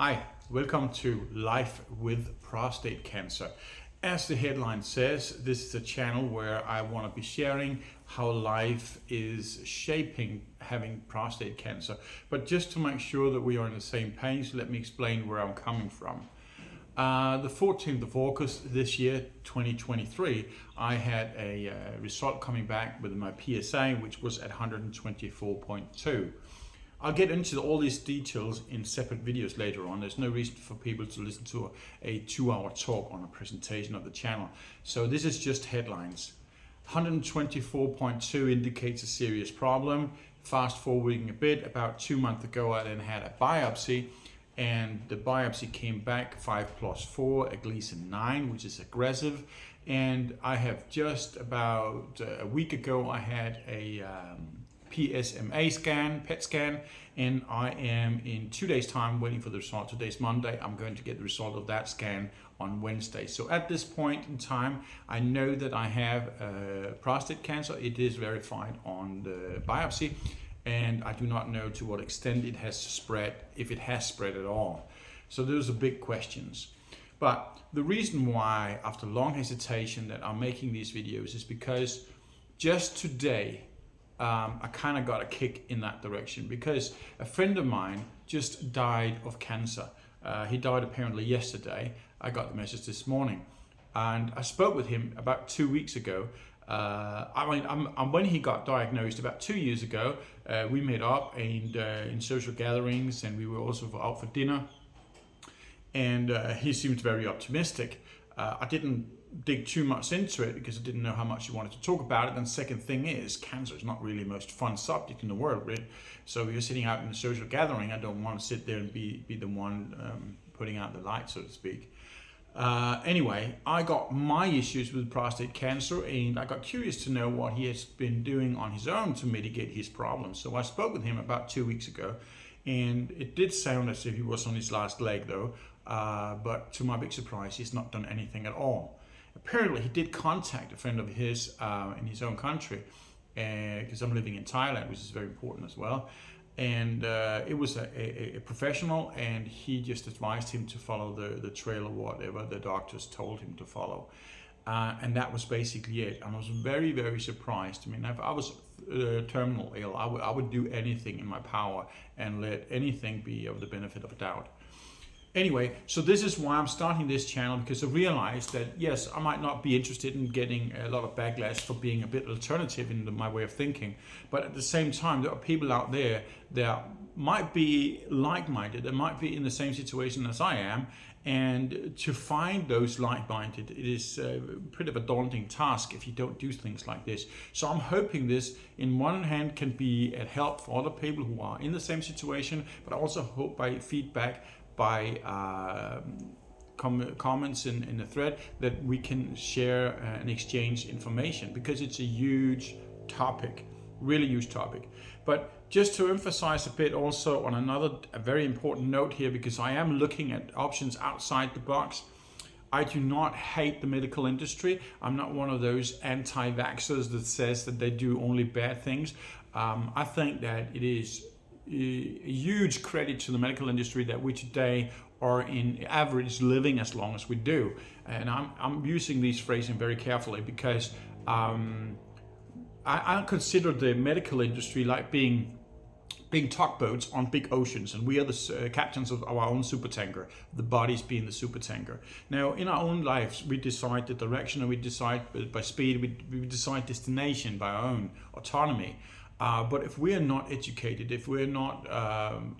Hi, welcome to Life with Prostate Cancer. As the headline says, this is a channel where I want to be sharing how life is shaping having prostate cancer. But just to make sure that we are on the same page, let me explain where I'm coming from. The 14th of August this year, 2023, I had a result coming back with my PSA, which was at 124.2. I'll get into all these details in separate videos later on. There's no reason for people to listen to a 2-hour talk on a presentation of the channel. So this is just headlines. 124.2 indicates a serious problem. Fast forwarding a bit, about 2 months ago I then had a biopsy, and the biopsy came back 5+4, a Gleason 9, which is aggressive. And I have just about a week ago I had a PSMA scan, PET scan, and I am in 2 days time waiting for the result. Today's Monday. I'm going to get the result of that scan on Wednesday. So at this point in time, I know that I have prostate cancer. It is verified on the biopsy, and I do not know to what extent it has spread, if it has spread at all. So those are big questions. But the reason why, after long hesitation, that I'm making these videos is because just today, I kind of got a kick in that direction, because a friend of mine just died of cancer. He died apparently yesterday. I got the message this morning, and I spoke with him about 2 weeks ago. When he got diagnosed about 2 years ago, we met up and in social gatherings, and we were also out for dinner. And he seemed very optimistic. I didn't dig too much into it because I didn't know how much he wanted to talk about it. And second thing is, cancer is not really the most fun subject in the world, really. So if you're sitting out in a social gathering, I don't want to sit there and be the one putting out the light, so to speak. Anyway, I got my issues with prostate cancer, and I got curious to know what he has been doing on his own to mitigate his problems. So I spoke with him about 2 weeks ago, and it did sound as if he was on his last leg though, but to my big surprise, he's not done anything at all. Apparently he did contact a friend of his in his own country, because I'm living in Thailand, which is very important as well. And it was a professional, and he just advised him to follow the trail or whatever the doctors told him to follow. And that was basically it. And I was very, very surprised. I mean, if I was terminal ill, I would do anything in my power and let anything be of the benefit of a doubt. Anyway, so this is why I'm starting this channel, because I realized that yes, I might not be interested in getting a lot of backlash for being a bit alternative in my way of thinking, but at the same time, there are people out there that might be like-minded, that might be in the same situation as I am, and to find those like-minded, it is a bit of a daunting task if you don't do things like this. So I'm hoping this, in one hand, can be a help for other people who are in the same situation, but I also hope by feedback, by comments in the thread, that we can share and exchange information, because it's a huge topic, really huge topic. But just to emphasize a bit also on a very important note here, because I am looking at options outside the box. I do not hate the medical industry. I'm not one of those anti-vaxxers that says that they do only bad things. I think that it is a huge credit to the medical industry that we today are in average living as long as we do. And I'm using these phrasing very carefully, because I consider the medical industry like being tugboats on big oceans, and we are the captains of our own supertanker, the bodies being the supertanker. Now, in our own lives, we decide the direction, and we decide by speed, we decide destination by our own autonomy. But if we are not educated, if we're not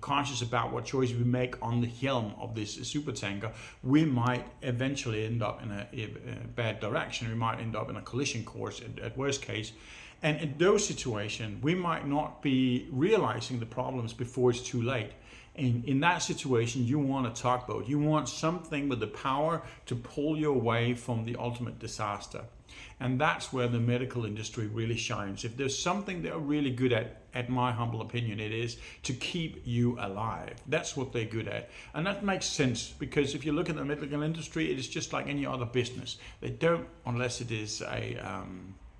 conscious about what choice we make on the helm of this supertanker, we might eventually end up in a bad direction. We might end up in a collision course at worst case. And in those situations, we might not be realizing the problems before it's too late. And in that situation, you want a tugboat. You want something with the power to pull you away from the ultimate disaster. And that's where the medical industry really shines. If there's something they're really good at my humble opinion, it is to keep you alive. That's what they're good at. And that makes sense, because if you look at the medical industry, it is just like any other business. They don't, unless it is a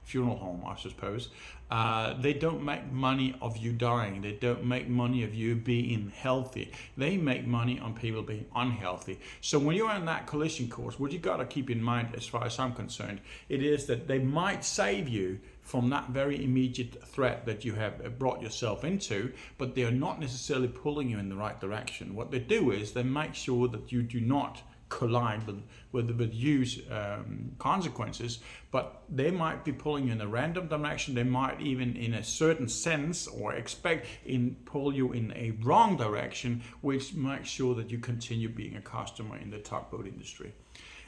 funeral home, I suppose, They don't make money of you dying. They don't make money of you being healthy. They make money on people being unhealthy. So when you're in that collision course, what you got to keep in mind, as far as I'm concerned, it is that they might save you from that very immediate threat that you have brought yourself into, but they are not necessarily pulling you in the right direction. What they do is they make sure that you do not collide with huge consequences, but they might be pulling you in a random direction. They might even, in a certain sense, or pull you in a wrong direction, which makes sure that you continue being a customer in the tugboat industry.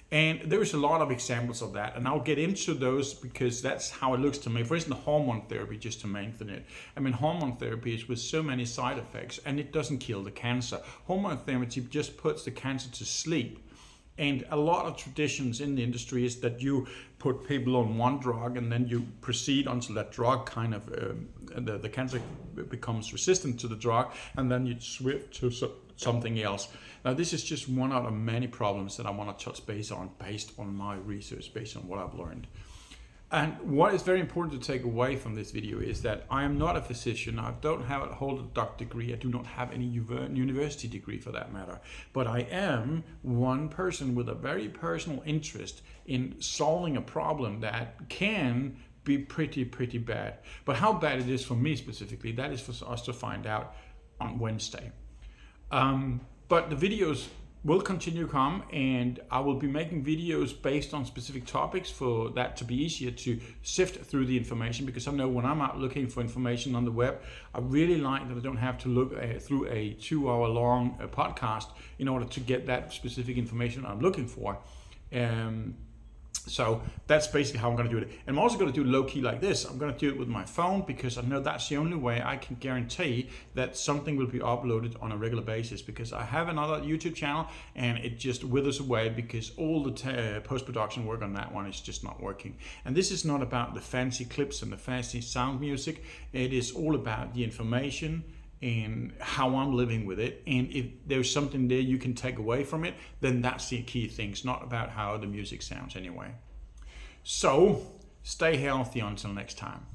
And there's a lot of examples of that, and I'll get into those because that's how it looks to me. For instance, hormone therapy, just to mention it. I mean, hormone therapy is with so many side effects, and it doesn't kill the cancer. Hormone therapy just puts the cancer to sleep. And a lot of traditions in the industry is that you put people on one drug and then you proceed until that drug kind of, the cancer becomes resistant to the drug, and then you switch to something else. Now, this is just one out of many problems that I want to touch base on based on my research, based on what I've learned. And what is very important to take away from this video is that I am not a physician. I don't hold a doctor degree. I do not have any university degree for that matter. But I am one person with a very personal interest in solving a problem that can be pretty bad. But how bad it is for me specifically, that is for us to find out on Wednesday. But the videos will continue to come, and I will be making videos based on specific topics for that to be easier to sift through the information, because I know when I'm out looking for information on the web, I really like that I don't have to look through a 2-hour long podcast in order to get that specific information I'm looking for. So that's basically how I'm going to do it. And I'm also going to do it low-key like this. I'm going to do it with my phone because I know that's the only way I can guarantee that something will be uploaded on a regular basis, because I have another YouTube channel and it just withers away because all the post-production work on that one is just not working. And this is not about the fancy clips and the fancy sound music. It is all about the information and how I'm living with it. And if there's something there you can take away from it, then that's the key thing. It's not about how the music sounds anyway. So stay healthy until next time.